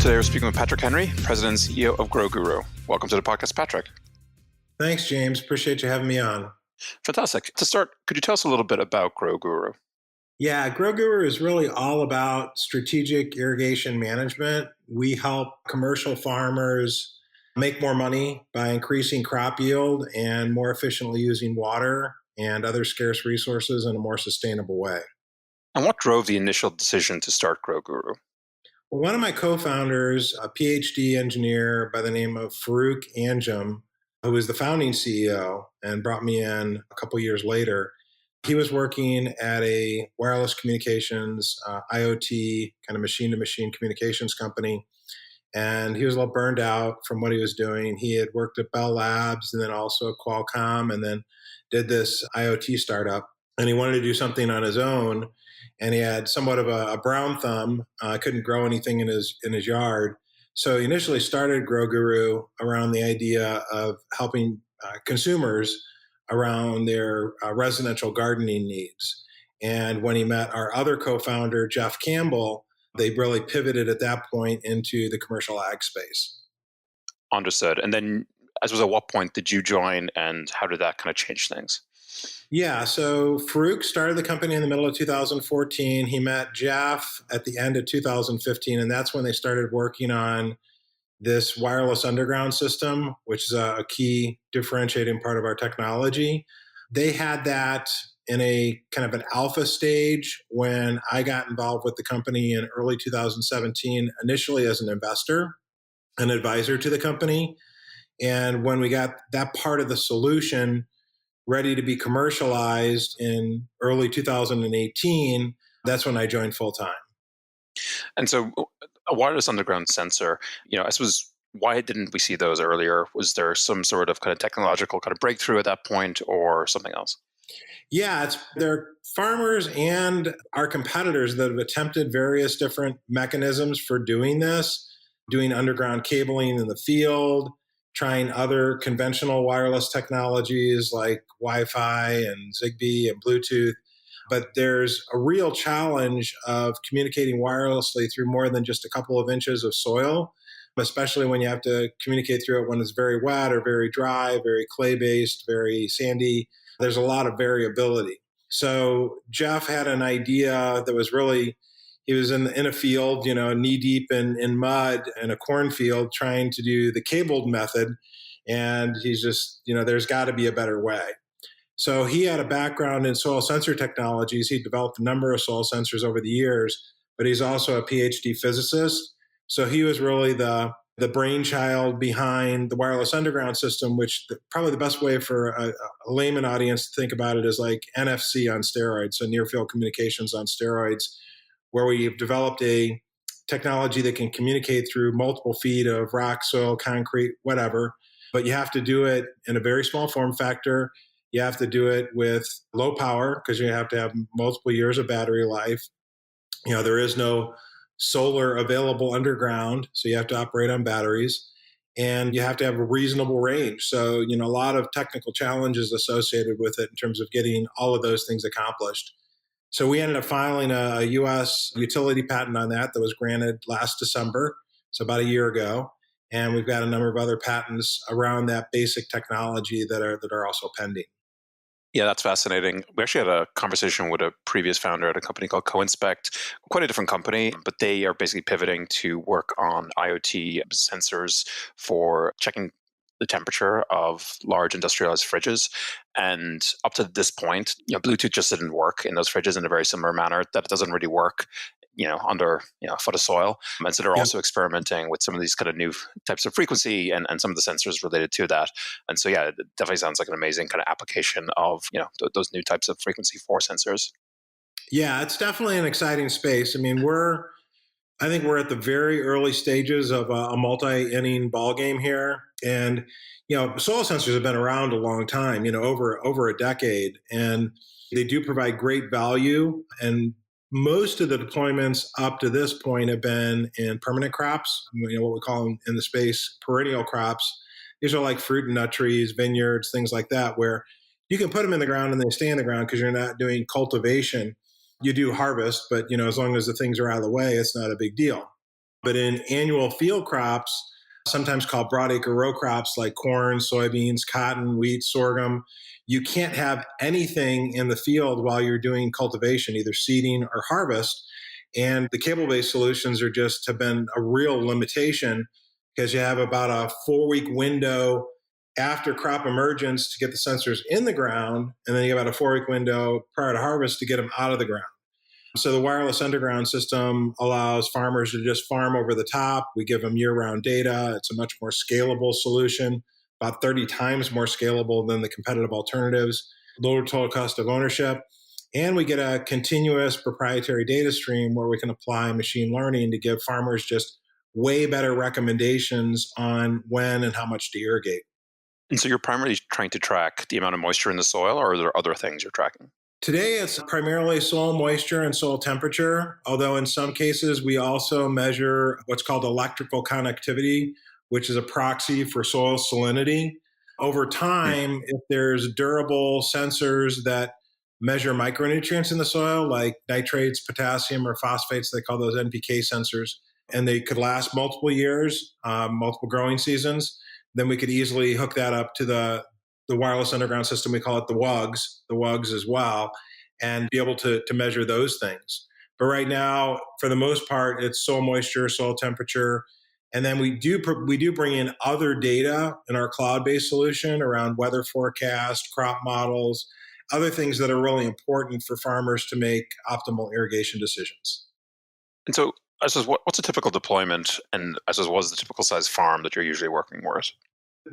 Today we're speaking with Patrick Henry, President and CEO of GroGuru. Welcome to the podcast, Patrick. Thanks, James. Appreciate you having me on. Fantastic. To start, could you tell us a little bit about GroGuru? Yeah, GroGuru is really all about strategic irrigation management. We help commercial farmers make more money by increasing crop yield and more efficiently using water and other scarce resources in a more sustainable way. And what drove the initial decision to start GroGuru? Well, one of my co-founders, a PhD engineer by the name of Farouk Anjum, who was the founding CEO and brought me in a couple years later, he was working at a wireless communications, IoT, kind of machine-to-machine communications company. And he was a little burned out from what he was doing. He had worked at Bell Labs and then also at Qualcomm and then did this IoT startup. And he wanted to do something on his own. And he had somewhat of a brown thumb, couldn't grow anything in his yard. So he initially started GroGuru around the idea of helping consumers around their residential gardening needs. And when he met our other co-founder, Jeff Campbell, they really pivoted at that point into the commercial ag space. Understood. And then, at what point did you join, and how did that kind of change things? Yeah, so Farouk started the company in the middle of 2014. He met Jeff at the end of 2015, and that's when they started working on this wireless underground system, which is a key differentiating part of our technology. They had that in a kind of an alpha stage when I got involved with the company in early 2017, initially as an investor, an advisor to the company. And when we got that part of the solution ready to be commercialized in early 2018, that's when I joined full time. And so a wireless underground sensor, I suppose, why didn't we see those earlier? Was there some sort of kind of technological kind of breakthrough at that point or something else? Yeah, there are farmers and our competitors that have attempted various different mechanisms for doing this, doing underground cabling in the field, trying other conventional wireless technologies like Wi-Fi and Zigbee and Bluetooth. But there's a real challenge of communicating wirelessly through more than just a couple of inches of soil, especially when you have to communicate through it when it's very wet or very dry, very clay-based, very sandy. There's a lot of variability. So Jeff had an idea that was really, he was in a field, knee deep in mud in a cornfield trying to do the cabled method. And he's just, there's got to be a better way. So he had a background in soil sensor technologies. He developed a number of soil sensors over the years, but he's also a PhD physicist. So he was really the brainchild behind the wireless underground system, which probably the best way for a layman audience to think about it is like NFC on steroids, so near field communications on steroids, where we've developed a technology that can communicate through multiple feet of rock, soil, concrete, whatever. But you have to do it in a very small form factor. You have to do it with low power because you have to have multiple years of battery life. There is no solar available underground, so you have to operate on batteries. And you have to have a reasonable range. So, a lot of technical challenges associated with it in terms of getting all of those things accomplished. So we ended up filing a U.S. utility patent on that was granted last December, so about a year ago. And we've got a number of other patents around that basic technology that are also pending. Yeah, that's fascinating. We actually had a conversation with a previous founder at a company called CoInspect, quite a different company, but they are basically pivoting to work on IoT sensors for checking the temperature of large industrialized fridges. And up to this point, Bluetooth just didn't work in those fridges in a very similar manner, that it doesn't really work under a foot of soil. And so they're also experimenting with some of these kind of new types of frequency and some of the sensors related to that. And so, yeah, it definitely sounds like an amazing kind of application of, those new types of frequency for sensors. Yeah, it's definitely an exciting space. I mean, I think we're at the very early stages of a multi-inning ball game here. And, soil sensors have been around a long time, over a decade, and they do provide great value. And most of the deployments up to this point have been in permanent crops, what we call them in the space perennial crops. These are like fruit and nut trees, vineyards, things like that, where you can put them in the ground and they stay in the ground because you're not doing cultivation. You do harvest, but as long as the things are out of the way, it's not a big deal. But in annual field crops, sometimes called broadacre row crops like corn, soybeans, cotton, wheat, sorghum, you can't have anything in the field while you're doing cultivation, either seeding or harvest. And the cable-based solutions are just have been a real limitation because you have about a 4-week window after crop emergence to get the sensors in the ground, and then you have about a 4-week window prior to harvest to get them out of the ground. So the wireless underground system allows farmers to just farm over the top. We give them year-round data. It's a much more scalable solution, about 30 times more scalable than the competitive alternatives, lower total cost of ownership. And we get a continuous proprietary data stream where we can apply machine learning to give farmers just way better recommendations on when and how much to irrigate. And so you're primarily trying to track the amount of moisture in the soil, or are there other things you're tracking? Today, it's primarily soil moisture and soil temperature, although in some cases, we also measure what's called electrical conductivity, which is a proxy for soil salinity. Over time, if there's durable sensors that measure micronutrients in the soil, like nitrates, potassium, or phosphates, they call those NPK sensors, and they could last multiple years, multiple growing seasons, then we could easily hook that up to the wireless underground system. We call it the WUGs as well, and be able to measure those things. But right now, for the most part, it's soil moisture, soil temperature. And then we do bring in other data in our cloud-based solution around weather forecast, crop models, other things that are really important for farmers to make optimal irrigation decisions. And so, I suppose, what's a typical deployment, and I suppose, what is the typical size farm that you're usually working with?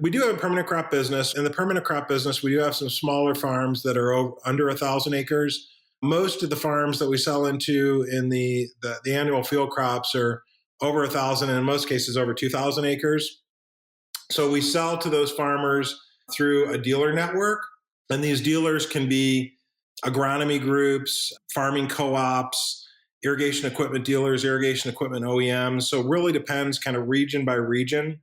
We do have a permanent crop business. In the permanent crop business, we do have some smaller farms that are under 1,000 acres. Most of the farms that we sell into in the annual field crops are over 1,000, and in most cases over 2,000 acres. So we sell to those farmers through a dealer network, and these dealers can be agronomy groups, farming co-ops, irrigation equipment dealers, irrigation equipment OEMs. So it really depends kind of region by region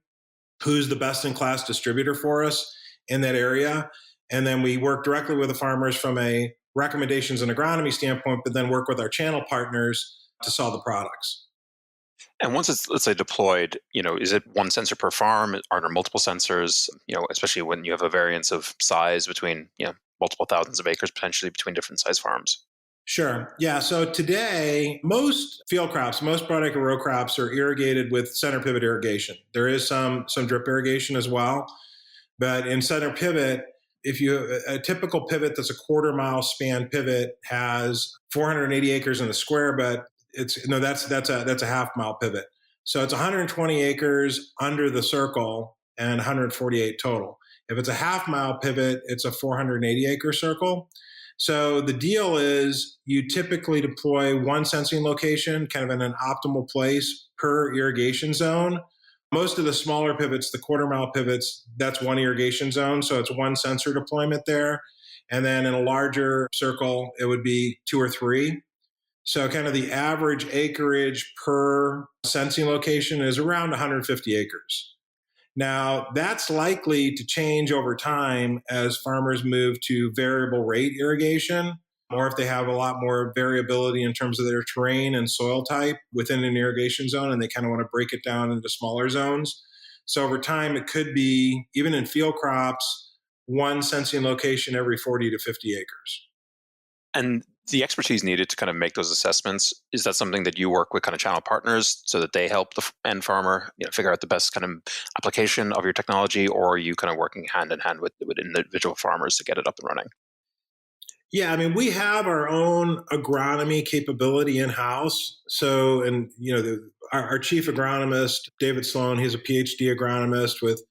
who's the best in class distributor for us in that area. And then we work directly with the farmers from a recommendations and agronomy standpoint, but then work with our channel partners to sell the products. And once it's, let's say, deployed, is it one sensor per farm? Are there multiple sensors? Especially when you have a variance of size between, multiple thousands of acres potentially between different size farms. Sure. Yeah. So today, most field crops, most broadacre row crops are irrigated with center pivot irrigation. There is some drip irrigation as well. But in center pivot, if you a typical pivot that's a 1/4 mile span pivot has 480 acres in the square, but that's a 1/2 mile pivot. So it's 120 acres under the circle and 148 total. If it's a 1/2 mile pivot, it's a 480 acre circle. So the deal is you typically deploy one sensing location kind of in an optimal place per irrigation zone. Most of the smaller pivots, the 1/4 mile pivots, that's one irrigation zone. So it's one sensor deployment there. And then in a larger circle, it would be 2 or 3. So kind of the average acreage per sensing location is around 150 acres. Now, that's likely to change over time as farmers move to variable rate irrigation, or if they have a lot more variability in terms of their terrain and soil type within an irrigation zone, and they kind of want to break it down into smaller zones. So over time, it could be, even in field crops, one sensing location every 40 to 50 acres. And the expertise needed to kind of make those assessments, is that something that you work with kind of channel partners so that they help the end farmer figure out the best kind of application of your technology, or are you kind of working hand in hand with individual farmers to get it up and running? Yeah, I mean, we have our own agronomy capability in house. So, and our chief agronomist, David Sloan, he's a PhD agronomist with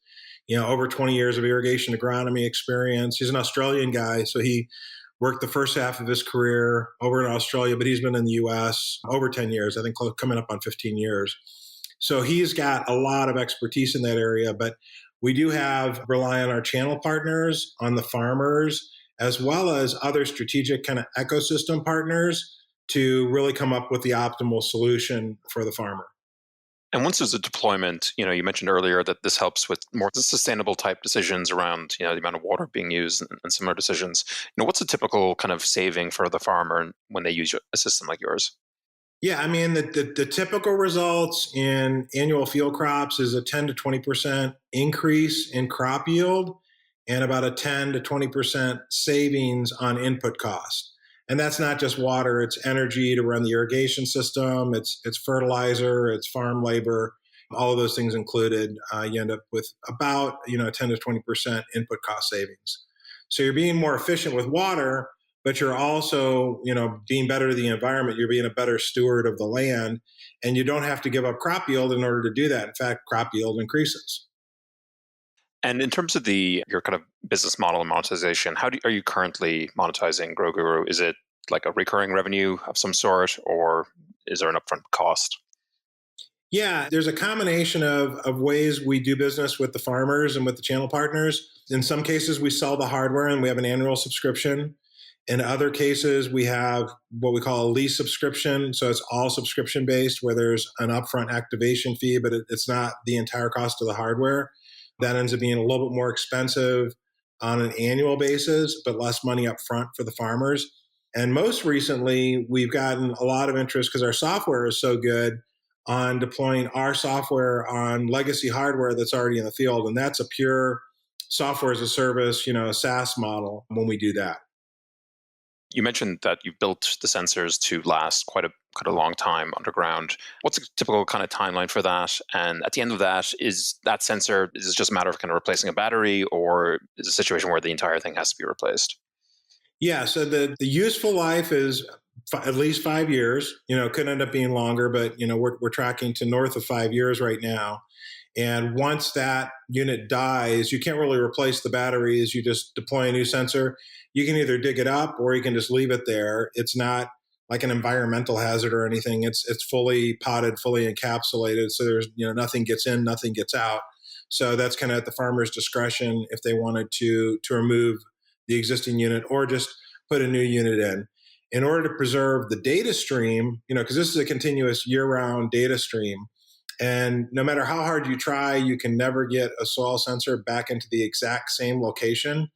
over 20 years of irrigation agronomy experience. He's an Australian guy, so he worked the first half of his career over in Australia, but he's been in the US over 10 years, I think coming up on 15 years. So he's got a lot of expertise in that area, but we do rely on our channel partners, on the farmers, as well as other strategic kind of ecosystem partners to really come up with the optimal solution for the farmer. And once there's a deployment, you mentioned earlier that this helps with more sustainable type decisions around, the amount of water being used and similar decisions. What's a typical kind of saving for the farmer when they use a system like yours? Yeah, I mean, the typical results in annual field crops is a 10 to 20% increase in crop yield and about a 10 to 20% savings on input cost. And that's not just water, it's energy to run the irrigation system, it's fertilizer, it's farm labor, all of those things included. You end up with about 10 to 20% input cost savings. So you're being more efficient with water, but you're also, being better to the environment. You're being a better steward of the land, and you don't have to give up crop yield in order to do that. In fact, crop yield increases. And in terms of your kind of business model and monetization, are you currently monetizing GroGuru? Is it like a recurring revenue of some sort, or is there an upfront cost? Yeah, there's a combination of ways we do business with the farmers and with the channel partners. In some cases, we sell the hardware and we have an annual subscription. In other cases, we have what we call a lease subscription. So it's all subscription based, where there's an upfront activation fee, but it's not the entire cost of the hardware. That ends up being a little bit more expensive on an annual basis, but less money up front for the farmers. And most recently, we've gotten a lot of interest because our software is so good on deploying our software on legacy hardware that's already in the field. And that's a pure software as a service, a SaaS model when we do that. You mentioned that you've built the sensors to last quite a long time underground. What's a typical kind of timeline for that? And at the end of that, is it just a matter of kind of replacing a battery, or is it a situation where the entire thing has to be replaced? Yeah, so the useful life is at least 5 years. Could end up being longer, but we're tracking to north of 5 years right now. And once that unit dies, you can't really replace the batteries. You just deploy a new sensor. You can either dig it up or you can just leave it there. It's not like an environmental hazard or anything. It's fully potted, fully encapsulated. So there's nothing gets in, nothing gets out. So that's kind of at the farmer's discretion if they wanted to remove the existing unit or just put a new unit in. In order to preserve the data stream, because this is a continuous year-round data stream, and no matter how hard you try, you can never get a soil sensor back into the exact same location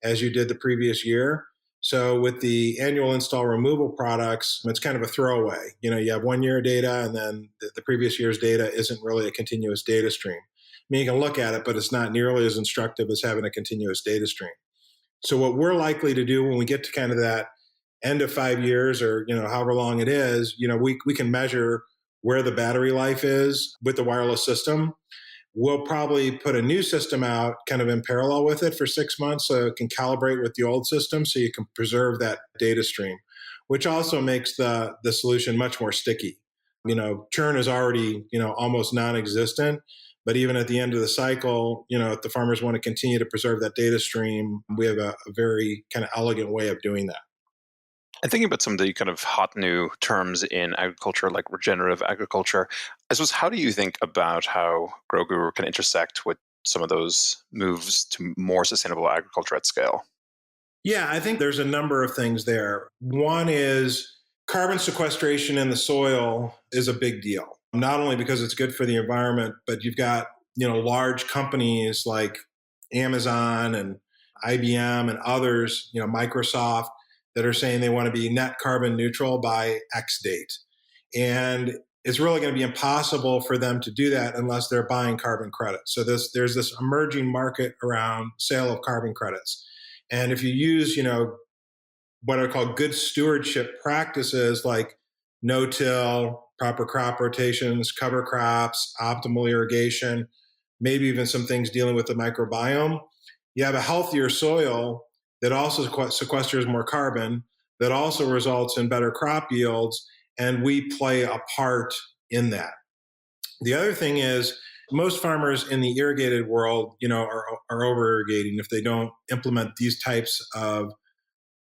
as you did the previous year. So with the annual install removal products, it's kind of a throwaway. You have 1 year data, and then the previous year's data isn't really a continuous data stream. I mean, you can look at it, but it's not nearly as instructive as having a continuous data stream. So what we're likely to do when we get to kind of that end of 5 years, or however long it is, we can measure where the battery life is with the wireless system. We'll probably put a new system out kind of in parallel with it for 6 months so it can calibrate with the old system so you can preserve that data stream, which also makes the solution much more sticky. Churn is already, almost non-existent. But even at the end of the cycle, if the farmers want to continue to preserve that data stream, we have a very kind of elegant way of doing that. And thinking about some of the kind of hot new terms in agriculture, like regenerative agriculture, I suppose, how do you think about how GroGuru can intersect with some of those moves to more sustainable agriculture at scale? Yeah, I think there's a number of things there. One is carbon sequestration in the soil is a big deal, not only because it's good for the environment, but you've got, large companies like Amazon and IBM and others, Microsoft, that are saying they want to be net carbon neutral by X date. And it's really going to be impossible for them to do that unless they're buying carbon credits. So there's this emerging market around sale of carbon credits. And if you use, what are called good stewardship practices like no-till, proper crop rotations, cover crops, optimal irrigation, maybe even some things dealing with the microbiome, you have a healthier soil that also sequesters more carbon, that also results in better crop yields, and we play a part in that. The other thing is most farmers in the irrigated world, are over irrigating if they don't implement these types of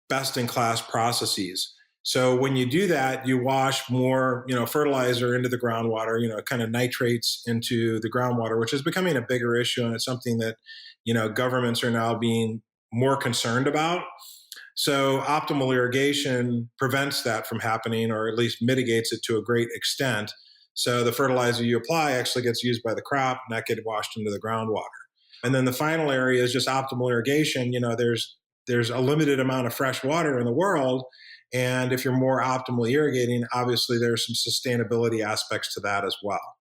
best in class processes. So when you do that, you wash more, fertilizer into the groundwater, kind of nitrates into the groundwater, which is becoming a bigger issue. And it's something that, governments are now being more concerned about. So optimal irrigation prevents that from happening, or at least mitigates it to a great extent. So the fertilizer you apply actually gets used by the crop, not get washed into the groundwater. And then the final area is just optimal irrigation. There's a limited amount of fresh water in the world, And if you're more optimally irrigating, obviously there's some sustainability aspects to that as well.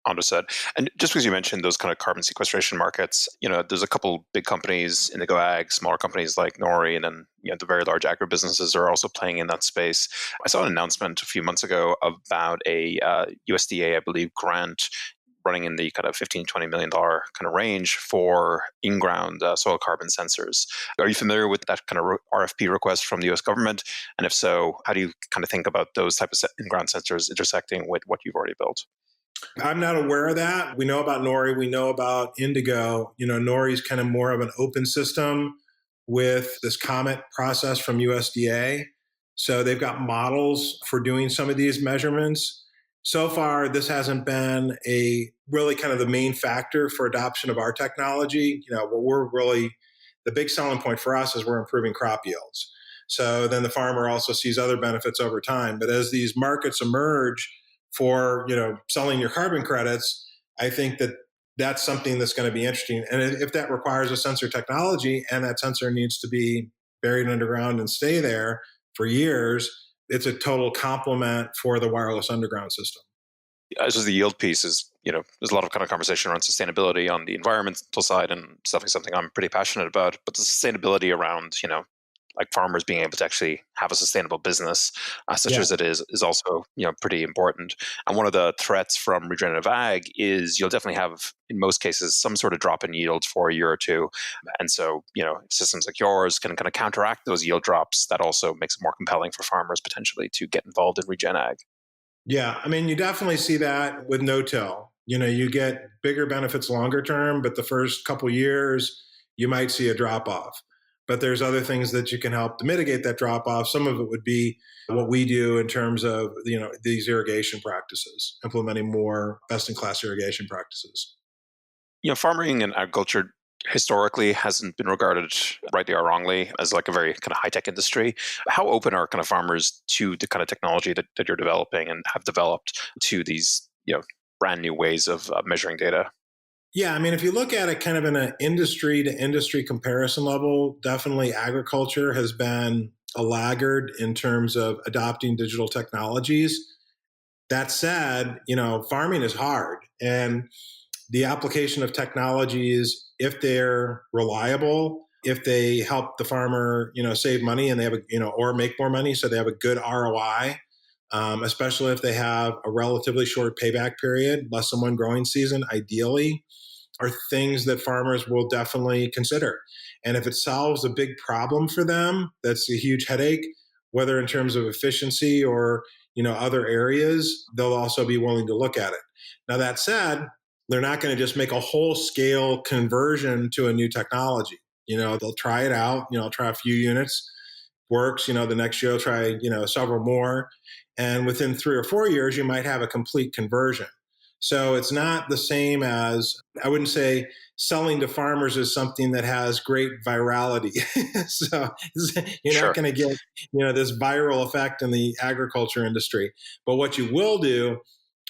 Understood. And just because you mentioned those kind of carbon sequestration markets, there's a couple big companies, Indigo Ag, smaller companies like Nori, and then the very large agribusinesses are also playing in that space. I saw an announcement a few months ago about a USDA, I believe, grant running in the kind of $15-20 million kind of range for in-ground soil carbon sensors. Are you familiar with that kind of RFP request from the US government? And if so, how do you kind of think about those type of in-ground sensors intersecting with what you've already built? I'm not aware of that. We know about Nori. We know about Indigo. Nori is kind of more of an open system with this COMET process from USDA. So they've got models for doing some of these measurements. So far, this hasn't been a really kind of the main factor for adoption of our technology. What we're really, the big selling point for us is we're improving crop yields. So then the farmer also sees other benefits over time. But as these markets emerge for selling your carbon credits, I think that that's something that's going to be interesting. And if that requires a sensor technology and that sensor needs to be buried underground and stay there for years, it's a total complement for the wireless underground system. As is the yield piece is, there's a lot of kind of conversation around sustainability on the environmental side, and it's definitely something I'm pretty passionate about. But the sustainability around, like farmers being able to actually have a sustainable business, such Yeah. as it is also pretty important. And one of the threats from regenerative ag is you'll definitely have, in most cases, some sort of drop in yield for a year or two. And so systems like yours can kind of counteract those yield drops. That also makes it more compelling for farmers potentially to get involved in regen ag. Yeah. I mean, you definitely see that with no-till. You get bigger benefits longer term, but the first couple years, you might see a drop off. But there's other things that you can help to mitigate that drop off. Some of it would be what we do in terms of these irrigation practices, implementing more best-in-class irrigation practices. Farming and agriculture historically hasn't been regarded, rightly or wrongly, as like a very kind of high-tech industry. How open are kind of farmers to the kind of technology that you're developing and have developed to these brand new ways of measuring data? Yeah, I mean, if you look at it kind of in an industry to industry comparison level, definitely agriculture has been a laggard in terms of adopting digital technologies. That said, farming is hard. And the application of technologies, if they're reliable, if they help the farmer, save money and they have or make more money, so they have a good ROI, especially if they have a relatively short payback period, less than one growing season, ideally, are things that farmers will definitely consider. And if it solves a big problem for them, that's a huge headache, whether in terms of efficiency or other areas, they'll also be willing to look at it. Now that said, they're not going to just make a whole scale conversion to a new technology. They'll try it out, try a few units, works, the next year they'll try, several more. And within 3 or 4 years, you might have a complete conversion. So it's not the same as, I wouldn't say selling to farmers is something that has great virality. So you're not Sure. going to get, this viral effect in the agriculture industry. But what you will do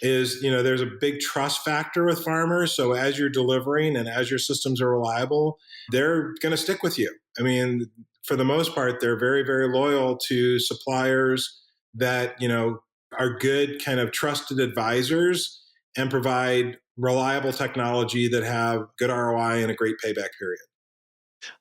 is, there's a big trust factor with farmers. So as you're delivering and as your systems are reliable, they're going to stick with you. I mean, for the most part, they're very, very loyal to suppliers that, are good kind of trusted advisors and provide reliable technology that have good ROI and a great payback period.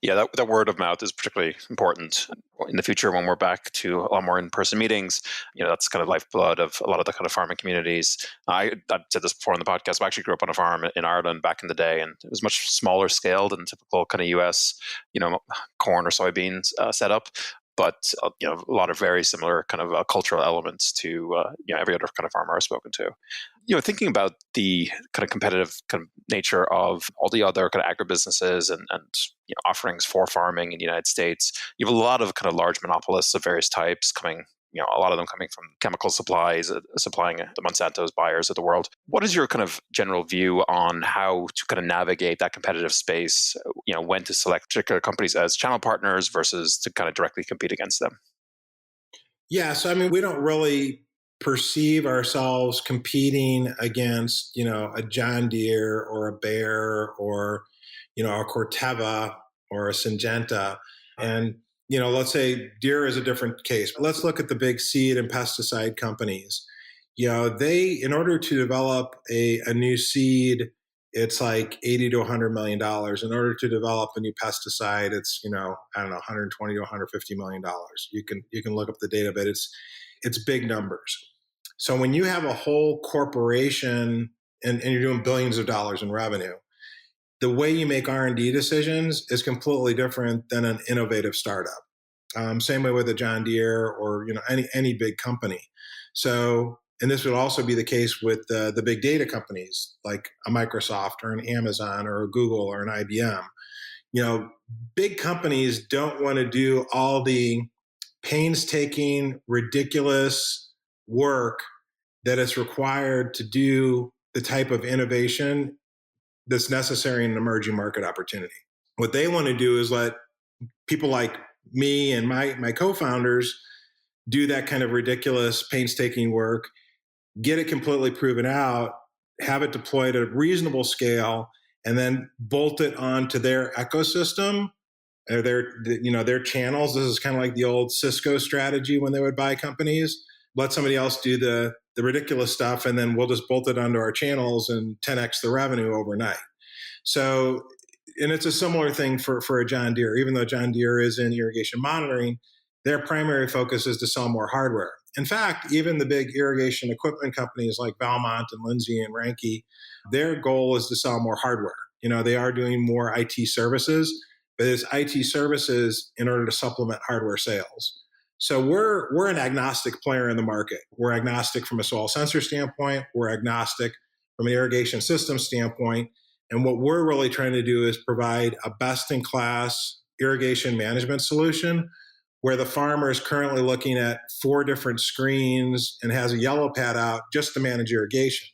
Yeah, that word of mouth is particularly important in the future when we're back to a lot more in-person meetings. That's kind of lifeblood of a lot of the kind of farming communities. I've said this before on the podcast. I actually grew up on a farm in Ireland back in the day, and it was much smaller scale than typical kind of US, corn or soybeans setup. But a lot of very similar kind of cultural elements to every other kind of farmer I've spoken to. Thinking about the kind of competitive kind of nature of all the other kind of agribusinesses and offerings for farming in the United States, you have a lot of kind of large monopolists of various types coming. A lot of them coming from chemical supplies, supplying the Monsanto's buyers of the world. What is your kind of general view on how to kind of navigate that competitive space? When to select particular companies as channel partners versus to kind of directly compete against them? Yeah, so I mean, we don't really perceive ourselves competing against, a John Deere or a Bayer or, a Corteva or a Syngenta. And let's say deer is a different case. Let's look at the big seed and pesticide companies. They, in order to develop a new seed, it's like 80 to $100 million. In order to develop a new pesticide, it's, I don't know, 120 to $150 million. You can look up the data, but it's big numbers. So when you have a whole corporation and you're doing billions of dollars in revenue, the way you make R&D decisions is completely different than an innovative startup. Same way with a John Deere or any big company. So, and this would also be the case with the big data companies like a Microsoft or an Amazon or a Google or an IBM. Big companies don't want to do all the painstaking, ridiculous work that is required to do the type of innovation that's necessary in an emerging market opportunity. What they want to do is let people like me and my co-founders do that kind of ridiculous, painstaking work, get it completely proven out, have it deployed at a reasonable scale, and then bolt it onto their ecosystem or their channels. This is kind of like the old Cisco strategy when they would buy companies. Let somebody else do the ridiculous stuff, and then we'll just bolt it onto our channels and 10x the revenue overnight. So, and it's a similar thing for a John Deere. Even though John Deere is in irrigation monitoring, their primary focus is to sell more hardware. In fact, even the big irrigation equipment companies like Valmont and Lindsay and Ranke, their goal is to sell more hardware. They are doing more IT services, but it's IT services in order to supplement hardware sales. So we're an agnostic player in the market. We're agnostic from a soil sensor standpoint. We're agnostic from an irrigation system standpoint. And what we're really trying to do is provide a best-in-class irrigation management solution where the farmer is currently looking at 4 different screens and has a yellow pad out just to manage irrigation,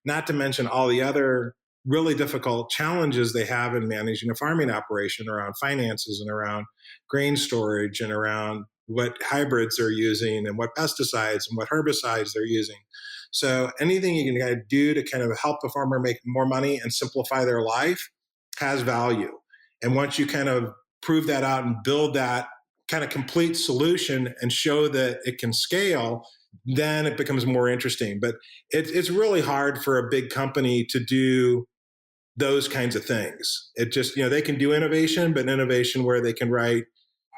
not to mention all the other really difficult challenges they have in managing a farming operation around finances and around grain storage and around what hybrids they're using and what pesticides and what herbicides they're using. So anything you can kind of do to kind of help the farmer make more money and simplify their life has value. And once you kind of prove that out and build that kind of complete solution and show that it can scale, then it becomes more interesting. But it's really hard for a big company to do those kinds of things. It just, they can do innovation, but innovation where they can write,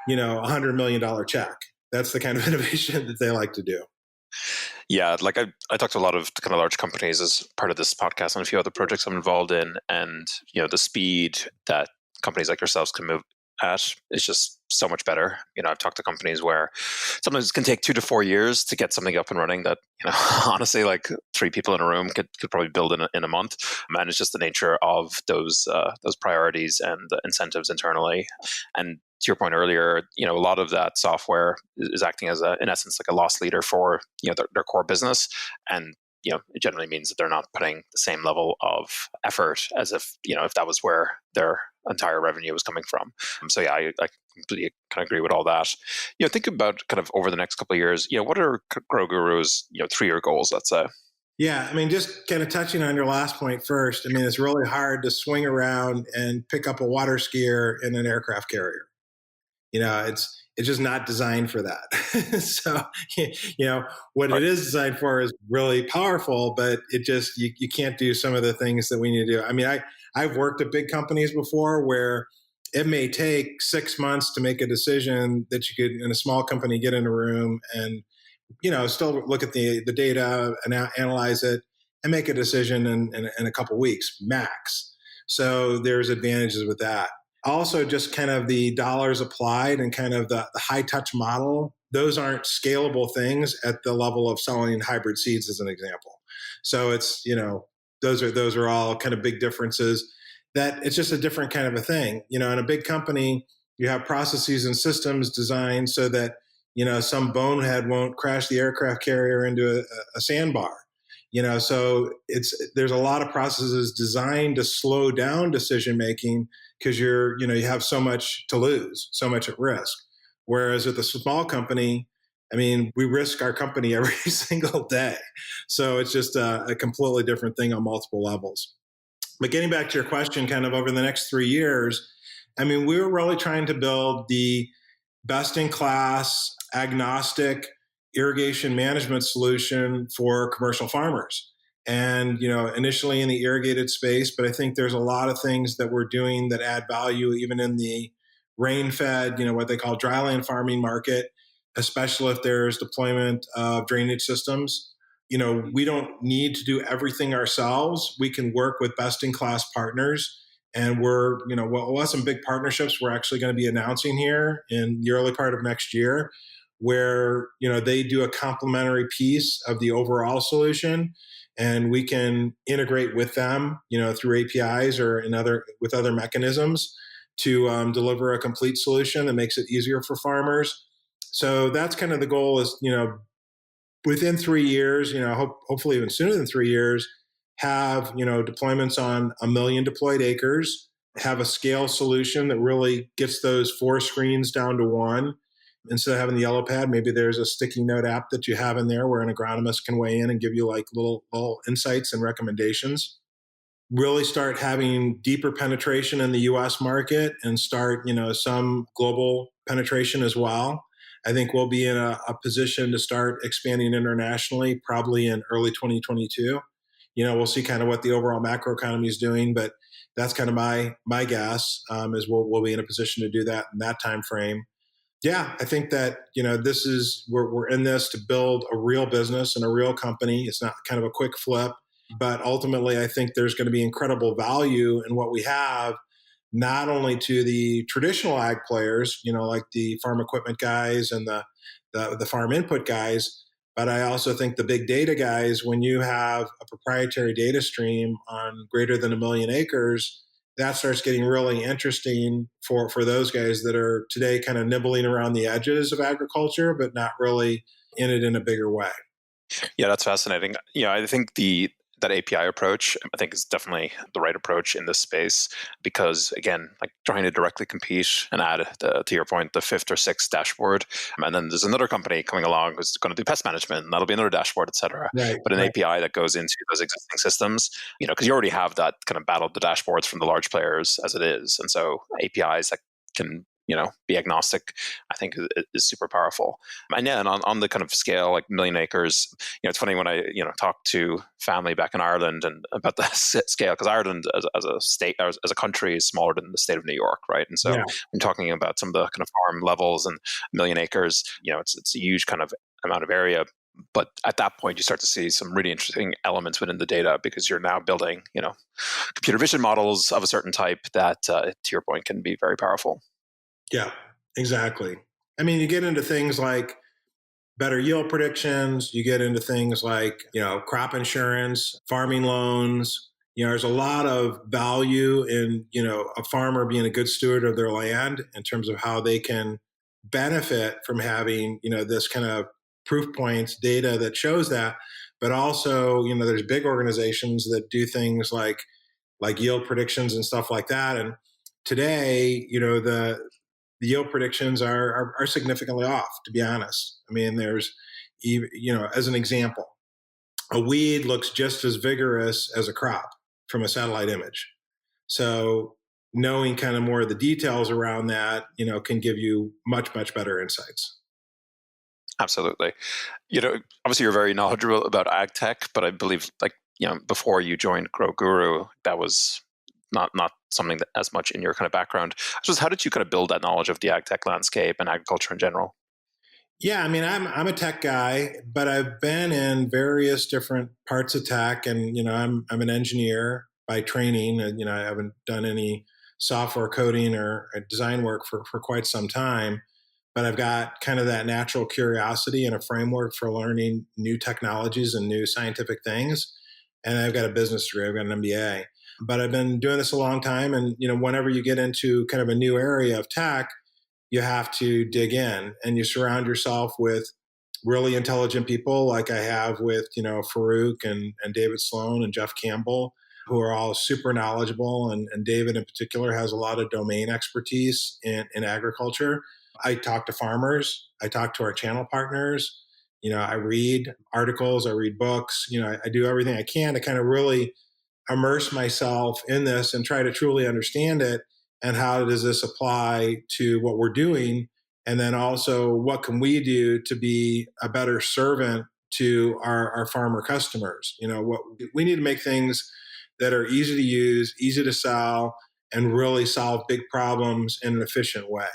$100 million check. That's the kind of innovation that they like to do. Yeah, like I talked to a lot of kind of large companies as part of this podcast and a few other projects I'm involved in, and the speed that companies like yourselves can move at is just so much better. I've talked to companies where sometimes it can take 2 to 4 years to get something up and running that, honestly, like 3 people in a room could probably build in a month. And it's just the nature of those priorities and the incentives internally. And to your point earlier, a lot of that software is acting as in essence, like a loss leader for, their core business. And it generally means that they're not putting the same level of effort as if that was where their entire revenue was coming from. So yeah, I completely kind of agree with all that. Think about kind of over the next couple of years, what are GroGuru's 3-year goals, let's say? Yeah, just kind of touching on your last point first. It's really hard to swing around and pick up a water skier in an aircraft carrier. It's just not designed for that. So, what it is designed for is really powerful, but it just, you can't do some of the things that we need to do. I've worked at big companies before where it may take 6 months to make a decision that you could, in a small company, get in a room and, still look at the data and analyze it and make a decision in a couple weeks max. So there's advantages with that. Also, just kind of the dollars applied and kind of the high touch model, those aren't scalable things at the level of selling hybrid seeds, as an example. So it's, those are all kind of big differences that it's just a different kind of a thing. In a big company, you have processes and systems designed so that, some bonehead won't crash the aircraft carrier into a sandbar. So there's a lot of processes designed to slow down decision making because you have so much to lose, so much at risk. Whereas with a small company, we risk our company every single day. So it's just a completely different thing on multiple levels. But getting back to your question, kind of over the next 3 years, we were really trying to build the best in class, agnostic irrigation management solution for commercial farmers. And, initially in the irrigated space, but I think there's a lot of things that we're doing that add value even in the rain fed, what they call dryland farming market, especially if there's deployment of drainage systems. We don't need to do everything ourselves. We can work with best in class partners. And we'll have some big partnerships we're actually going to be announcing here in the early part of next year, where, they do a complementary piece of the overall solution, and we can integrate with them, through APIs or with other mechanisms to deliver a complete solution that makes it easier for farmers. So that's kind of the goal is, within 3 years, hopefully even sooner than 3 years, have, deployments on 1 million deployed acres, have a scale solution that really gets those 4 screens down to 1. Instead of having the yellow pad, maybe there's a sticky note app that you have in there where an agronomist can weigh in and give you like little insights and recommendations. Really start having deeper penetration in the US market and start, some global penetration as well. I think we'll be in a position to start expanding internationally probably in early 2022. We'll see kind of what the overall macroeconomy is doing, but that's kind of my guess, is we'll be in a position to do that in that time frame. Yeah, I think that, we're in this to build a real business and a real company. It's not kind of a quick flip, but ultimately I think there's going to be incredible value in what we have, not only to the traditional ag players, like the farm equipment guys and the farm input guys, but I also think the big data guys, when you have a proprietary data stream on greater than 1 million acres, that starts getting really interesting for those guys that are today kind of nibbling around the edges of agriculture, but not really in it in a bigger way. Yeah, that's fascinating. I think that API approach, I think, is definitely the right approach in this space because, again, like trying to directly compete and add, to your point, the 5th or 6th dashboard. And then there's another company coming along who's going to do pest management, and that'll be another dashboard, et cetera. Right, But an right. API that goes into those existing systems, because you already have that kind of battle of the dashboards from the large players as it is. And so APIs that can be agnostic, I think is super powerful. And yeah, and on the kind of scale, like 1 million acres, it's funny when I, talk to family back in Ireland and about the scale, because Ireland as a state, as a country is smaller than the state of New York, right? And so Yeah. when talking about some of the kind of farm levels and 1 million acres, it's a huge kind of amount of area. But at that point, you start to see some really interesting elements within the data because you're now building, computer vision models of a certain type that, to your point, can be very powerful. Yeah, exactly. I mean, you get into things like better yield predictions, you get into things like, crop insurance, farming loans. There's a lot of value in, a farmer being a good steward of their land in terms of how they can benefit from having, this kind of proof points data that shows that. But also, there's big organizations that do things like yield predictions and stuff like that. And today, the yield predictions are significantly off, to be honest. I mean, there's, as an example, a weed looks just as vigorous as a crop from a satellite image. So knowing kind of more of the details around that, can give you much, much better insights. Absolutely. Obviously you're very knowledgeable about ag tech, but I believe before you joined GroGuru, that was not something that as much in your kind of background. So how did you kind of build that knowledge of the ag tech landscape and agriculture in general? Yeah, I mean, I'm a tech guy, but I've been in various different parts of tech, and I'm an engineer by training, and I haven't done any software coding or design work for quite some time, but I've got kind of that natural curiosity and a framework for learning new technologies and new scientific things, and I've got a business degree, I've got an MBA, but I've been doing this a long time, and whenever you get into kind of a new area of tech, you have to dig in and you surround yourself with really intelligent people like I have with, Farouk and David Sloan and Jeff Campbell, who are all super knowledgeable. And David in particular has a lot of domain expertise in agriculture. I talk to farmers. I talk to our channel partners. I read articles, I read books, I do everything I can to kind of really immerse myself in this and try to truly understand it. And how does this apply to what we're doing And then also, what can we do to be a better servant to our farmer customers? What we need to make things that are easy to use, easy to sell, and really solve big problems in an efficient way.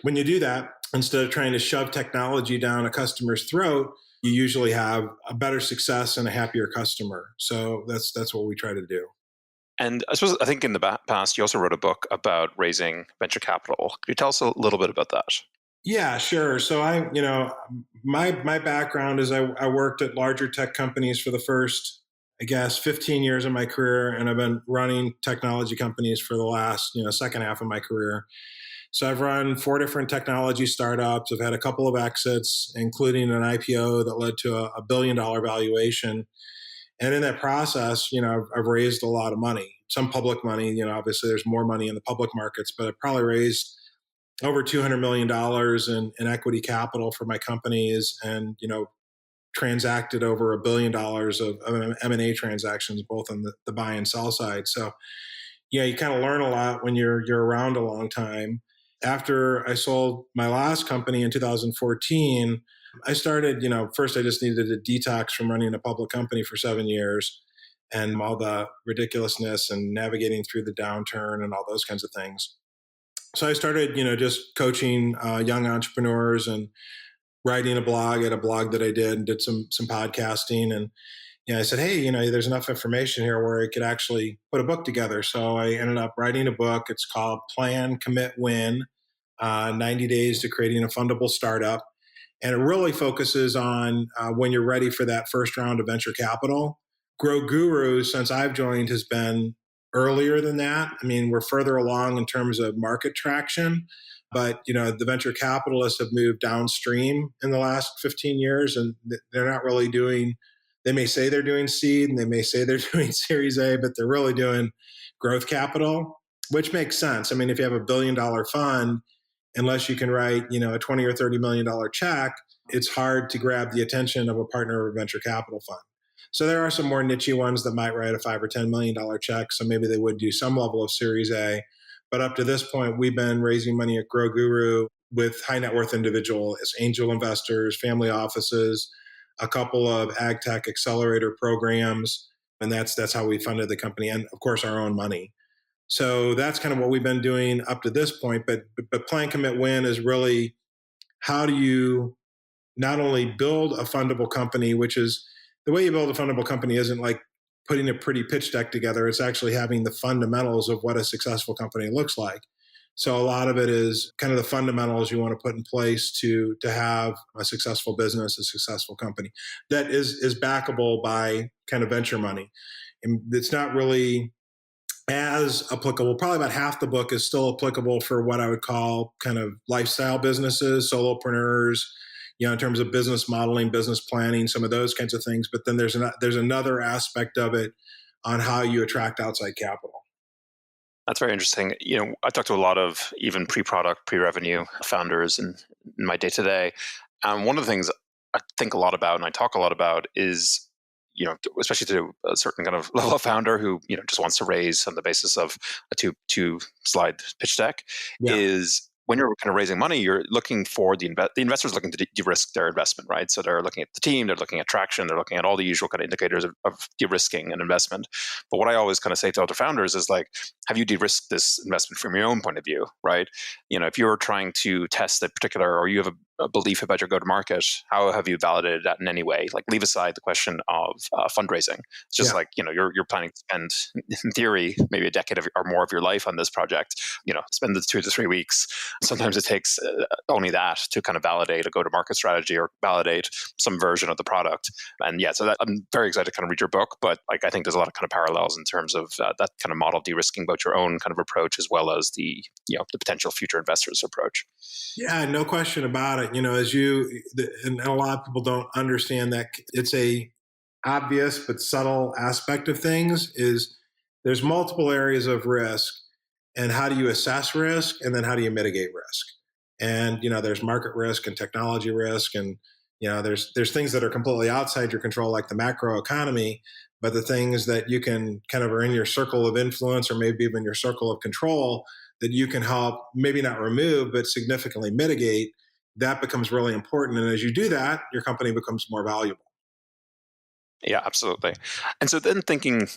When you do that, instead of trying to shove technology down a customer's throat, you usually have a better success and a happier customer. So that's what we try to do. And I think in the past, you also wrote a book about raising venture capital. Could you tell us a little bit about that? Yeah, sure. So my background is I worked at larger tech companies for the first, I guess, 15 years of my career, and I've been running technology companies for the last, second half of my career. So I've run 4 different technology startups. I've had a couple of exits, including an IPO that led to a $1 billion valuation. And in that process, I've raised a lot of money, some public money. Obviously there's more money in the public markets, but I've probably raised over $200 million in equity capital for my companies, and transacted over $1 billion of M&A transactions, both on the buy and sell side. So you kind of learn a lot when you're around a long time. After I sold my last company in 2014, I started, first I just needed a detox from running a public company for 7 years and all the ridiculousness and navigating through the downturn and all those kinds of things. So I started, just coaching young entrepreneurs and writing a blog at a blog that I did, and did some podcasting. And I said, hey, there's enough information here where I could actually put a book together. So I ended up writing a book. It's called Plan, Commit, Win, 90 Days to Creating a Fundable Startup. And it really focuses on when you're ready for that first round of venture capital. GroGuru, since I've joined, has been earlier than that. I mean, we're further along in terms of market traction, but the venture capitalists have moved downstream in the last 15 years, and they're not really doing. They may say they're doing seed, and they may say they're doing Series A, but they're really doing growth capital, which makes sense. I mean, if you have a $1 billion fund, unless you can write, a 20 or $30 million check, it's hard to grab the attention of a partner of a venture capital fund. So there are some more niche ones that might write a $5 or $10 million check. So maybe they would do some level of Series A. But up to this point, we've been raising money at GroGuru with high net worth individuals, as angel investors, family offices, a couple of agtech accelerator programs. And that's how we funded the company, and of course our own money. So that's kind of what we've been doing up to this point. But Plan, Commit, Win is really, how do you not only build a fundable company, which is the way you build a fundable company isn't like putting a pretty pitch deck together. It's actually having the fundamentals of what a successful company looks like. So a lot of it is kind of the fundamentals you want to put in place to have a successful business, a successful company that is backable by kind of venture money. And it's not really as applicable. Probably about half the book is still applicable for what I would call kind of lifestyle businesses, solopreneurs, in terms of business modeling, business planning, some of those kinds of things. But then there's another aspect of it on how you attract outside capital. That's very interesting. I talk to a lot of even pre-product, pre-revenue founders in my day-to-day. One of the things I think a lot about and I talk a lot about is, especially to a certain kind of level of founder who, just wants to raise on the basis of a two slide pitch deck, is when you're kind of raising money, you're looking for the investors looking to de-risk their investment, right? So they're looking at the team, they're looking at traction, they're looking at all the usual kind of indicators of de-risking an investment. But what I always kind of say to other founders is like, have you de-risked this investment from your own point of view, right? If you're trying to test a particular, or you have a belief about your go-to-market, how have you validated that in any way? Like, leave aside the question of fundraising. It's just like, you're planning to spend, in theory, maybe a decade or more of your life on this project. Spend the 2 to 3 weeks. Sometimes it takes only that to kind of validate a go-to-market strategy or validate some version of the product. And so I'm very excited to kind of read your book, but like, I think there's a lot of kind of parallels in terms of that kind of model de-risking, both your own kind of approach as well as the potential future investors' approach. Yeah, no question about it. And a lot of people don't understand that it's a obvious but subtle aspect of things. Is there's multiple areas of risk, and how do you assess risk, and then how do you mitigate risk? And there's market risk and technology risk, and there's things that are completely outside your control, like the macro economy. But the things that you can kind of are in your circle of influence, or maybe even your circle of control, that you can help maybe not remove but significantly mitigate. that becomes really important. And as you do that, your company becomes more valuable. Yeah, absolutely. And so then thinking,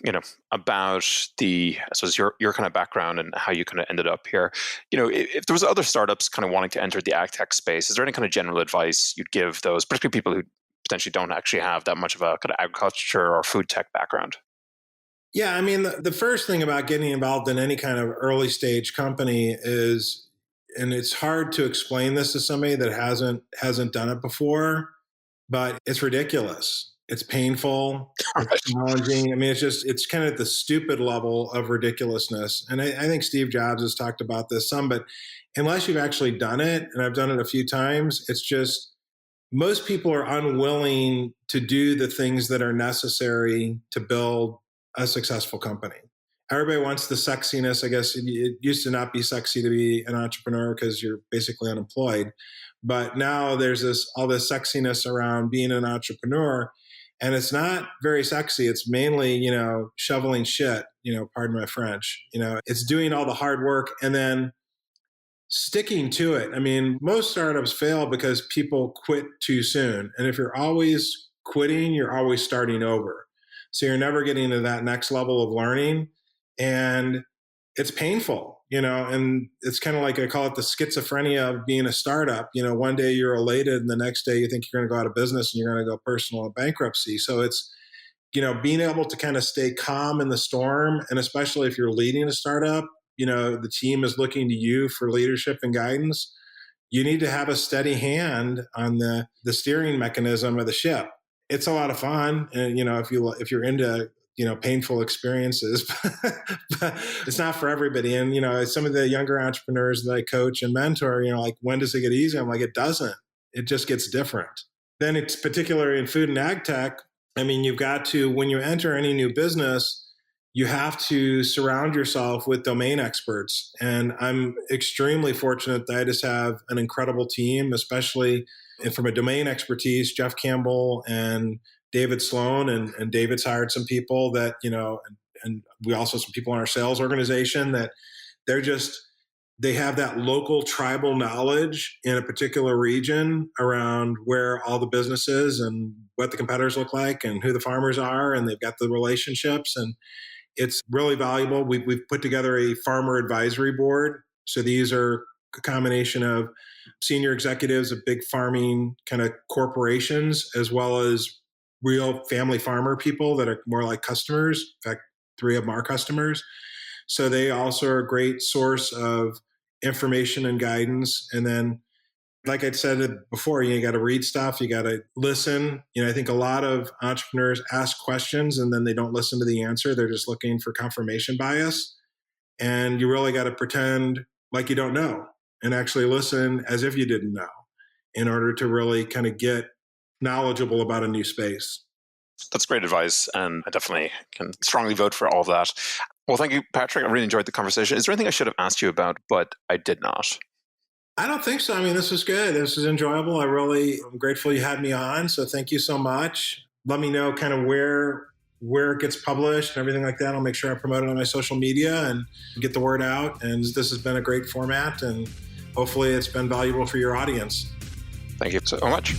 about I suppose your kind of background and how you kind of ended up here, if there was other startups kind of wanting to enter the ag tech space, is there any kind of general advice you'd give those, particularly people who potentially don't actually have that much of a kind of agriculture or food tech background? Yeah, I mean, the first thing about getting involved in any kind of early stage company is, and it's hard to explain this to somebody that hasn't done it before, but it's ridiculous. It's painful. All It's right. challenging. I mean, it's kind of the stupid level of ridiculousness. And I think Steve Jobs has talked about this some, but unless you've actually done it, and I've done it a few times, it's just most people are unwilling to do the things that are necessary to build a successful company. Everybody wants the sexiness. I guess it used to not be sexy to be an entrepreneur because you're basically unemployed. But now there's all this sexiness around being an entrepreneur. And it's not very sexy. It's mainly, shoveling shit, pardon my French. It's doing all the hard work and then sticking to it. I mean, most startups fail because people quit too soon. And if you're always quitting, you're always starting over. So you're never getting to that next level of learning. And it's painful, and it's kind of like I call it the schizophrenia of being a startup. One day you're elated and the next day you think you're going to go out of business and you're going to go personal bankruptcy. So it's, being able to kind of stay calm in the storm. And especially if you're leading a startup, the team is looking to you for leadership and guidance. You need to have a steady hand on the steering mechanism of the ship. It's a lot of fun. And, if you're into, painful experiences, but it's not for everybody. And, some of the younger entrepreneurs that I coach and mentor, like, when does it get easy? I'm like, it doesn't. It just gets different. Then it's particularly in food and ag tech. I mean, you've got to, when you enter any new business, you have to surround yourself with domain experts. And I'm extremely fortunate that I just have an incredible team, especially from a domain expertise, Jeff Campbell and David Sloan, and David's hired some people that, and we also have some people in our sales organization that they have that local tribal knowledge in a particular region around where all the business is and what the competitors look like and who the farmers are. And they've got the relationships, and it's really valuable. We've put together a farmer advisory board. So these are a combination of senior executives of big farming kind of corporations, as well as real family farmer people that are more like customers. In fact, 3 of them are customers. So they also are a great source of information and guidance. And then, like I said before, you got to read stuff, you got to listen. I think a lot of entrepreneurs ask questions and then they don't listen to the answer. They're just looking for confirmation bias. And you really got to pretend like you don't know and actually listen as if you didn't know in order to really kind of get knowledgeable about a new space. That's great advice. And I definitely can strongly vote for all of that. Well, thank you, Patrick. I really enjoyed the conversation. Is there anything I should have asked you about, but I did not? I don't think so. I mean, this was good. This was enjoyable. I'm grateful you had me on. So thank you so much. Let me know kind of where it gets published and everything like that. I'll make sure I promote it on my social media and get the word out. And this has been a great format, and hopefully it's been valuable for your audience. Thank you so much.